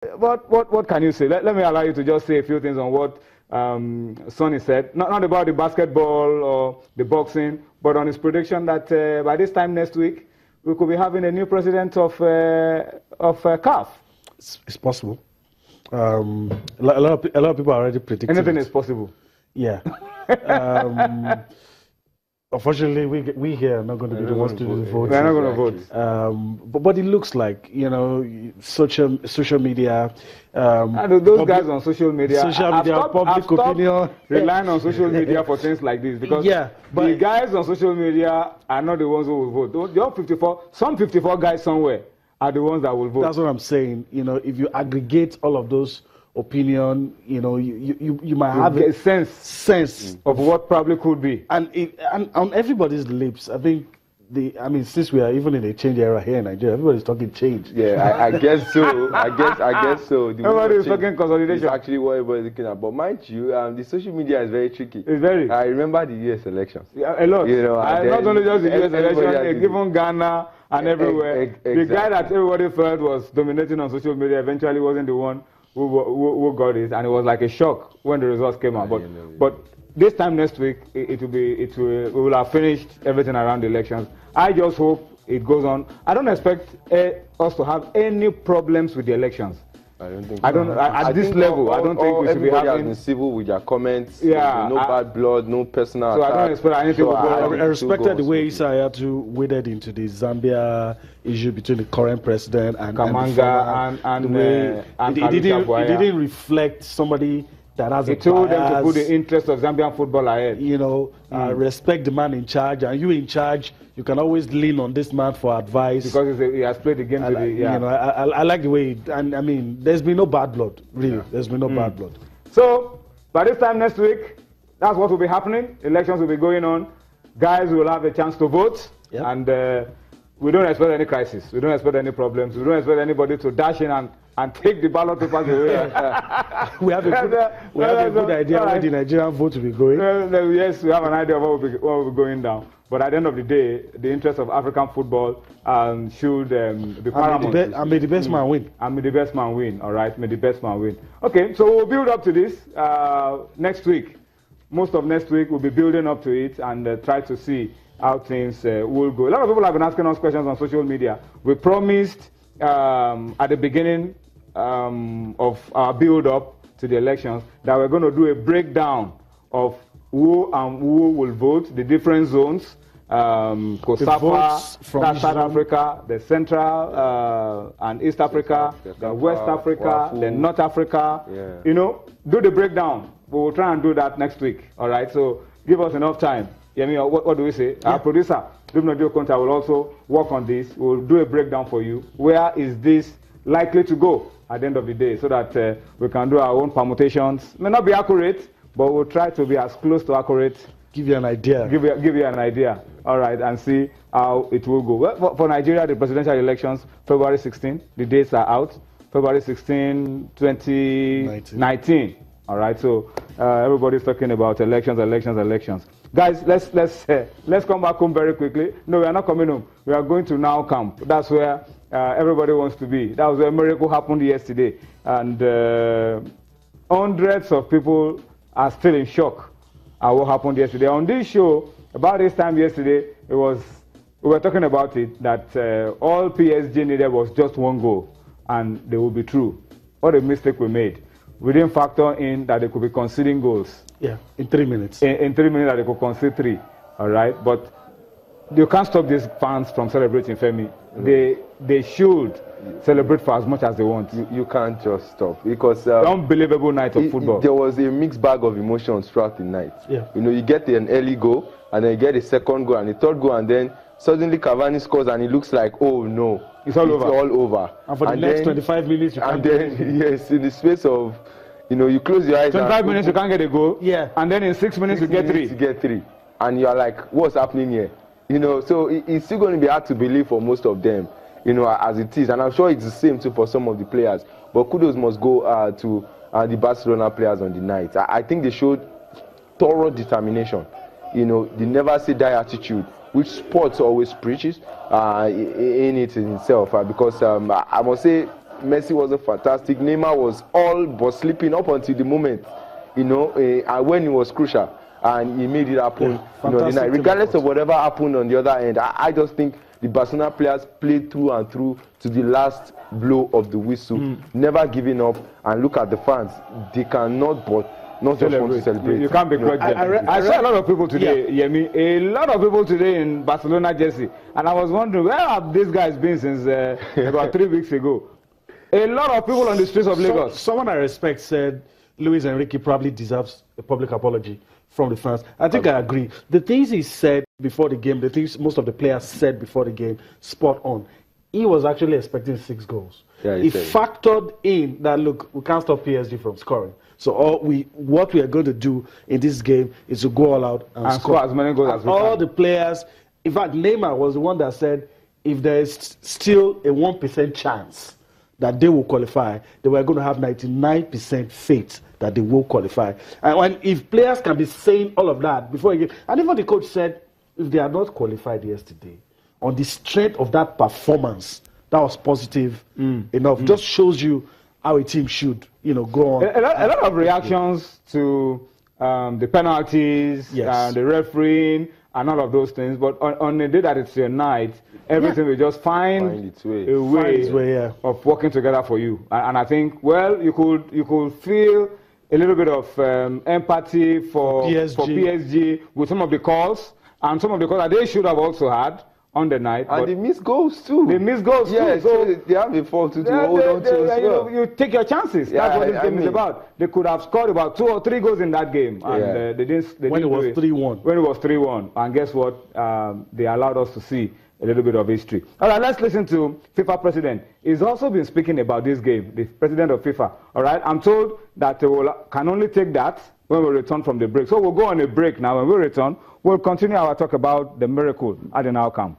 What can you say? Let me allow you to just say a few things on what Sonny said. Not about the basketball or the boxing, but on his prediction that by this time next week, we could be having a new president of CAF. It's possible. A lot of people are already predicting. Anything is possible. Yeah. Unfortunately, we here are not going to be the ones to do the vote. We're not going to vote. But it looks like, social media. Those guys on social media. Public opinion. Relying on social media for things like this, because the guys on social media are not the ones who will vote. There are some 54 guys somewhere are the ones that will vote. That's what I'm saying. If you aggregate all of those opinion, you might have a sense of what probably could be, and on everybody's lips. I think since we are even in a change era here in Nigeria, everybody's talking change. Yeah, I guess so. I guess so. Everybody's talking consolidation. It's actually what everybody's looking at. But mind you, the social media is very tricky. It's very. I remember the US elections. Yeah, a lot. Not only just the US elections, even Ghana and everywhere. The guy that everybody felt was dominating on social media eventually wasn't the one who got it, and it was like a shock when the results came out. But this time next week, we will have finished everything around the elections. I just hope it goes on. I don't expect us to have any problems with the elections. I don't think. At this level, I don't think we should be having. Everybody has been civil with their comments. Yeah, no bad blood, no personal attack. I don't expect anything. I respected the way Isayatu waded into the Zambia issue between the current president and Kamanga and he didn't reflect somebody that has he told them to put the interest of Zambian football ahead. Respect the man in charge, and you in charge, you can always lean on this man for advice. Because he has played the game to the... I like the way, there's been no bad blood, really. Yeah. There's been no bad blood. So, by this time next week, that's what will be happening. Elections will be going on. Guys will have a chance to vote. Yep. And we don't expect any crisis. We don't expect any problems. We don't expect anybody to dash in and take the ballot papers away. we have a good idea where the Nigerian vote will be going. Yes, we have an idea of what will be going down. But at the end of the day, the interest of African football should be paramount. And may the best man win. And may the best man win, all right? May the best man win. Okay, so we'll build up to this next week. Most of next week, we'll be building up to it and try to see how things will go. A lot of people have been asking us questions on social media. We promised at the beginning of our build-up to the elections that we're going to do a breakdown of who will vote, the different zones, COSAFA, South Africa, the Central and East Africa, the West Africa, the North Africa. Yeah. Do the breakdown. We will try and do that next week. All right, so give us enough time. What do we say? Yeah. Our producer, Dubno Conta, will also work on this. We'll do a breakdown for you. Where is this likely to go at the end of the day, so that we can do our own permutations? May not be accurate, but we'll try to be as close to accurate. Give you an idea. Give you an idea. All right, and see how it will go. Well, for Nigeria, the presidential elections, February 16. The dates are out. February 16, 2019. All right, so everybody's talking about elections. Guys, let's come back home very quickly. No, we are not coming home. We are going to Now Camp. That's where everybody wants to be. That was where a miracle happened yesterday. And hundreds of people are still in shock at what happened yesterday. On this show, about this time yesterday, we were talking about it, that all PSG needed was just one goal, and they will be through. What a mistake we made. We didn't factor in that they could be conceding goals. Yeah, in 3 minutes. In 3 minutes, that they could concede 3. All right, but you can't stop these fans from celebrating, Femi. They should celebrate for as much as they want. You can't just stop, because unbelievable night of football. There was a mixed bag of emotions throughout the night. Yeah. You get an early goal, and then you get a second goal and a third goal, and then suddenly Cavani scores, and it looks like, oh no, it's all over. And for the next 25 minutes, you can't. And then yes, in the space of, you close your eyes. 25 minutes, you can't get a goal. Yeah. And then in 6 minutes, you get 3. You get 3, and you're like, what's happening here? So it's still going to be hard to believe for most of them, as it is. And I'm sure it's the same too for some of the players. But kudos must go to the Barcelona players on the night. I think they showed thorough determination. They never say die attitude, which sports always preaches in it in itself. Because I must say, Messi wasn't fantastic. Neymar was all but sleeping up until the moment, you know, and when it was crucial, and he made it happen. You know, the night. Regardless of whatever happened on the other end, I just think the Barcelona players played through and through to the last blow of the whistle, never giving up. And look at the fans; they cannot but not just want to celebrate. You can't begrudge them. I saw a lot of people today, Yemi, a lot of people today in Barcelona jersey, and I was wondering, where have these guys been since about 3 weeks ago? A lot of people on the streets of Lagos. Someone I respect said Luis Enrique probably deserves a public apology from the fans. I think I agree. The things he said before the game, the things most of the players said before the game, spot on. He was actually expecting 6 goals. Yeah, he factored in that, look, we can't stop PSG from scoring. So what we are going to do in this game is to go all out and score as many goals as we can. All the players, in fact, Neymar was the one that said if there is still a 1% chance that they will qualify, they were going to have 99% faith that they will qualify. And if players can be saying all of that before a game, and even the coach said, if they are not qualified yesterday, on the strength of that performance, that was positive enough. Just shows you how a team should, you know, go on. A lot of reactions to the penalties, the refereeing, and all of those things. But on the day that it's your night, everything will just find its way. a way of working together for you. And I think, well, you could feel a little bit of empathy for PSG with some of the calls, and some of the calls that they should have also had on the night. And they miss goals too. They miss goals too. So they have a fault to hold on to as well. You take your chances. That's what this game is about. They could have scored about 2 or 3 goals in that game. And they didn't when it was 3-1. When it was 3-1. And guess what? They allowed us to see a little bit of history. All right, let's listen to FIFA president. He's also been speaking about this game, the president of FIFA. All right, I'm told that they can only take that when we return from the break. So we'll go on a break now. When we return, we'll continue our talk about the miracle at an outcome.